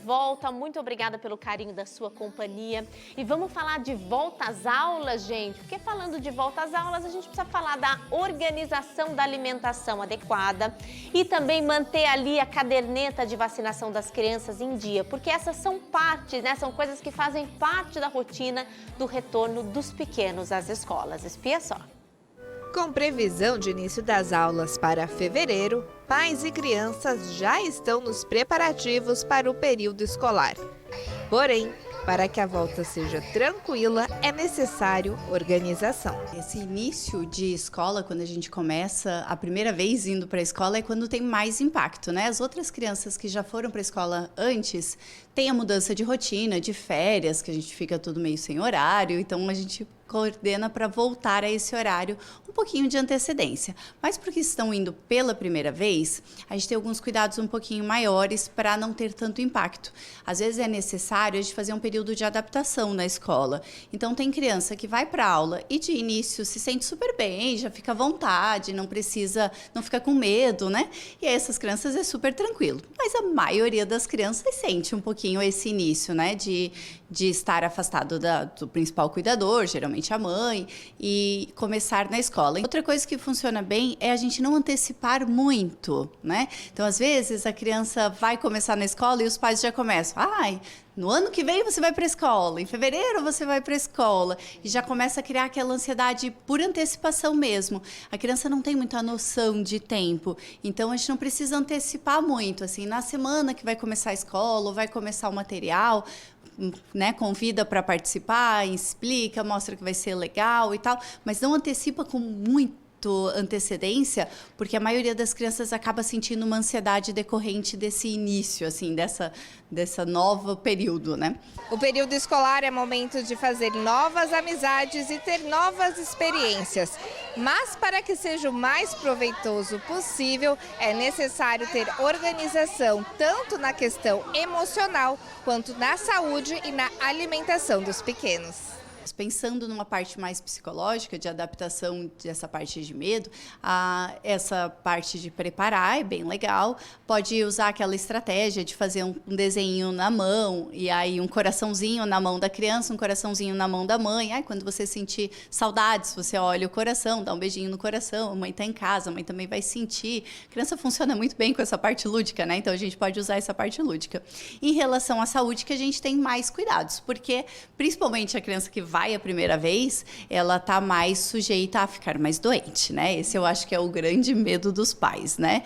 volta, muito obrigada pelo carinho da sua companhia. E vamos falar de volta às aulas, gente, porque falando de volta às aulas, a gente precisa falar da organização da alimentação adequada e também manter ali a caderneta de vacinação das crianças em dia, porque essas são partes, né, são coisas que fazem parte da rotina do retorno dos pequenos às escolas. Espia só. Com previsão de início das aulas para fevereiro, pais e crianças já estão nos preparativos para o período escolar. Porém, para que a volta seja tranquila, é necessário organização. Esse início de escola, quando a gente começa a primeira vez indo para a escola, é quando tem mais impacto, né? As outras crianças que já foram para a escola antes, tem a mudança de rotina, de férias, que a gente fica tudo meio sem horário, então a gente coordena para voltar a esse horário um pouquinho de antecedência. Mas porque estão indo pela primeira vez, a gente tem alguns cuidados um pouquinho maiores para não ter tanto impacto. Às vezes é necessário a gente fazer um período de adaptação na escola. Então tem criança que vai para a aula e de início se sente super bem, já fica à vontade, não precisa, não fica com medo, né? E aí essas crianças é super tranquilo. Mas a maioria das crianças sente um pouquinho esse início, né? De estar afastado do principal cuidador, geralmente a mãe, e começar na escola. Outra coisa que funciona bem é a gente não antecipar muito, né? Então, às vezes, a criança vai começar na escola e os pais já começam, no ano que vem você vai para a escola, em fevereiro você vai para a escola, e já começa a criar aquela ansiedade por antecipação mesmo. A criança não tem muita noção de tempo, então a gente não precisa antecipar muito, assim, na semana que vai começar a escola, ou vai começar o material, né, convida para participar, explica, mostra que vai ser legal e tal, mas não antecipa com muito antecedência, porque a maioria das crianças acaba sentindo uma ansiedade decorrente desse início, assim, dessa nova período, né? O período escolar é momento de fazer novas amizades e ter novas experiências. Mas para que seja o mais proveitoso possível, é necessário ter organização, tanto na questão emocional, quanto na saúde e na alimentação dos pequenos. Pensando numa parte mais psicológica, de adaptação dessa parte de medo, essa parte de preparar é bem legal. Pode usar aquela estratégia de fazer um desenho na mão, e aí um coraçãozinho na mão da criança, um coraçãozinho na mão da mãe. Aí, quando você sentir saudades, você olha o coração, dá um beijinho no coração, a mãe está em casa, a mãe também vai sentir. A criança funciona muito bem com essa parte lúdica, né? Então a gente pode usar essa parte lúdica. Em relação à saúde, que a gente tem mais cuidados, porque principalmente a criança que vai a primeira vez, ela está mais sujeita a ficar mais doente, né? Esse eu acho que é o grande medo dos pais, né?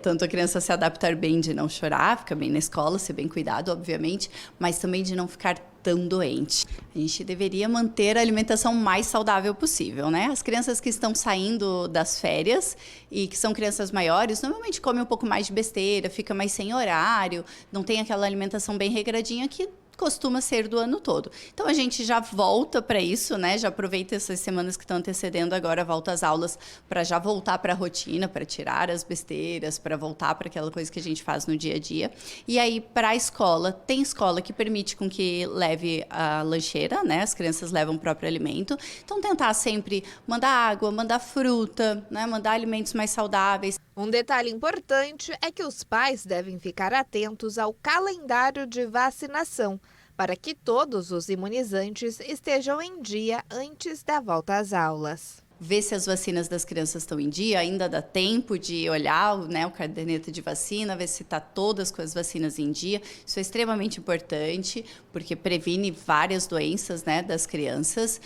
Tanto a criança se adaptar bem de não chorar, ficar bem na escola, ser bem cuidado, obviamente, mas também de não ficar tão doente. A gente deveria manter a alimentação mais saudável possível, né? As crianças que estão saindo das férias e que são crianças maiores, normalmente comem um pouco mais de besteira, fica mais sem horário, não tem aquela alimentação bem regradinha que costuma ser do ano todo. Então a gente já volta para isso, né? Já aproveita essas semanas que estão antecedendo agora a volta às aulas para já voltar para a rotina, para tirar as besteiras, para voltar para aquela coisa que a gente faz no dia a dia. E aí para a escola, tem escola que permite com que leve a lancheira, né? As crianças levam o próprio alimento. Então tentar sempre mandar água, mandar fruta, né? Mandar alimentos mais saudáveis. Um detalhe importante é que os pais devem ficar atentos ao calendário de vacinação, para que todos os imunizantes estejam em dia antes da volta às aulas. Ver se as vacinas das crianças estão em dia, ainda dá tempo de olhar, né, o caderneta de vacina, ver se está todas com as vacinas em dia. Isso é extremamente importante, porque previne várias doenças, né, das crianças.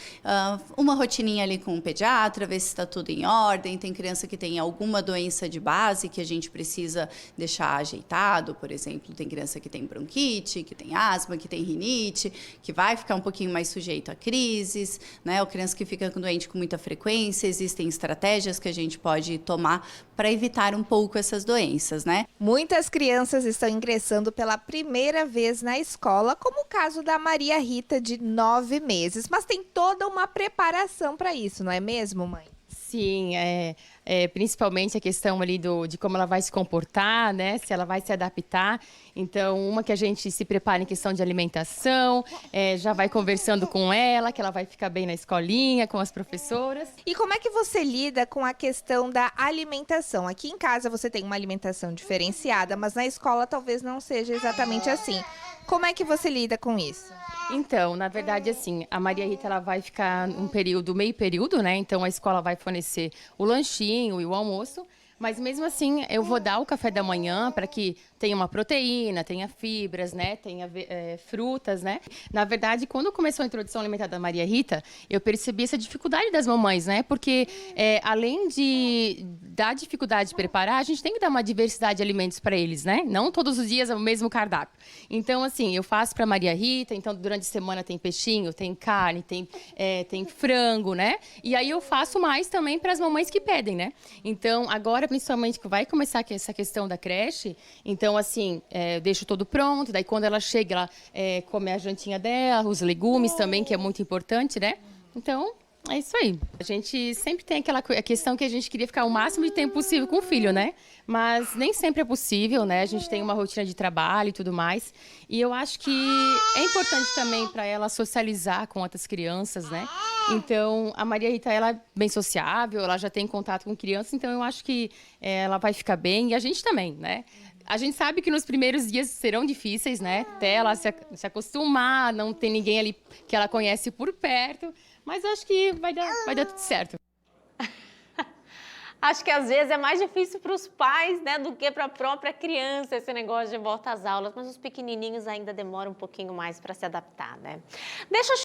Uma rotininha ali com o pediatra, ver se está tudo em ordem. Tem criança que tem alguma doença de base que a gente precisa deixar ajeitado, por exemplo, tem criança que tem bronquite, que tem asma, que tem rinite, que vai ficar um pouquinho mais sujeito a crises, né, ou criança que fica doente com muita frequência. Existem estratégias que a gente pode tomar para evitar um pouco essas doenças, né? Muitas crianças estão ingressando pela primeira vez na escola, como o caso da Maria Rita, de 9 meses. Mas tem toda uma preparação para isso, não é mesmo, mãe? Sim, principalmente a questão ali de como ela vai se comportar, né? Se ela vai se adaptar. Então, uma que a gente se prepara em questão de alimentação, já vai conversando com ela, que ela vai ficar bem na escolinha, com as professoras. E como é que você lida com a questão da alimentação? Aqui em casa você tem uma alimentação diferenciada, mas na escola talvez não seja exatamente assim. Como é que você lida com isso? Então, na verdade, assim, a Maria Rita ela vai ficar um período, meio período, né? Então a escola vai fornecer o lanchinho e o almoço. Mas mesmo assim, eu vou dar o café da manhã para que tenha uma proteína, tenha fibras, né? Tenha frutas, né? Na verdade, quando começou a introdução alimentar da Maria Rita, eu percebi essa dificuldade das mamães, né? Porque além da dificuldade de preparar, a gente tem que dar uma diversidade de alimentos para eles, né? Não todos os dias é o mesmo cardápio. Então, assim, eu faço para Maria Rita, então durante a semana tem peixinho, tem carne, tem frango, né? E aí eu faço mais também para as mamães que pedem, né? Então, agora, principalmente, que vai começar essa questão da creche, então, assim, eu deixo tudo pronto, daí quando ela chega, ela come a jantinha dela, os legumes também, que é muito importante, né? Então, é isso aí. A gente sempre tem aquela questão que a gente queria ficar o máximo de tempo possível com o filho, né? Mas nem sempre é possível, né? A gente tem uma rotina de trabalho e tudo mais. E eu acho que é importante também para ela socializar com outras crianças, né? Então, a Maria Rita, ela é bem sociável, ela já tem contato com crianças, então eu acho que ela vai ficar bem e a gente também, né? A gente sabe que nos primeiros dias serão difíceis, né? Até ela se acostumar, não tem ninguém ali que ela conhece por perto, mas acho que vai dar tudo certo. Acho que às vezes é mais difícil para os pais, né, do que para a própria criança esse negócio de volta às aulas, mas os pequenininhos ainda demoram um pouquinho mais para se adaptar, né? Deixa eu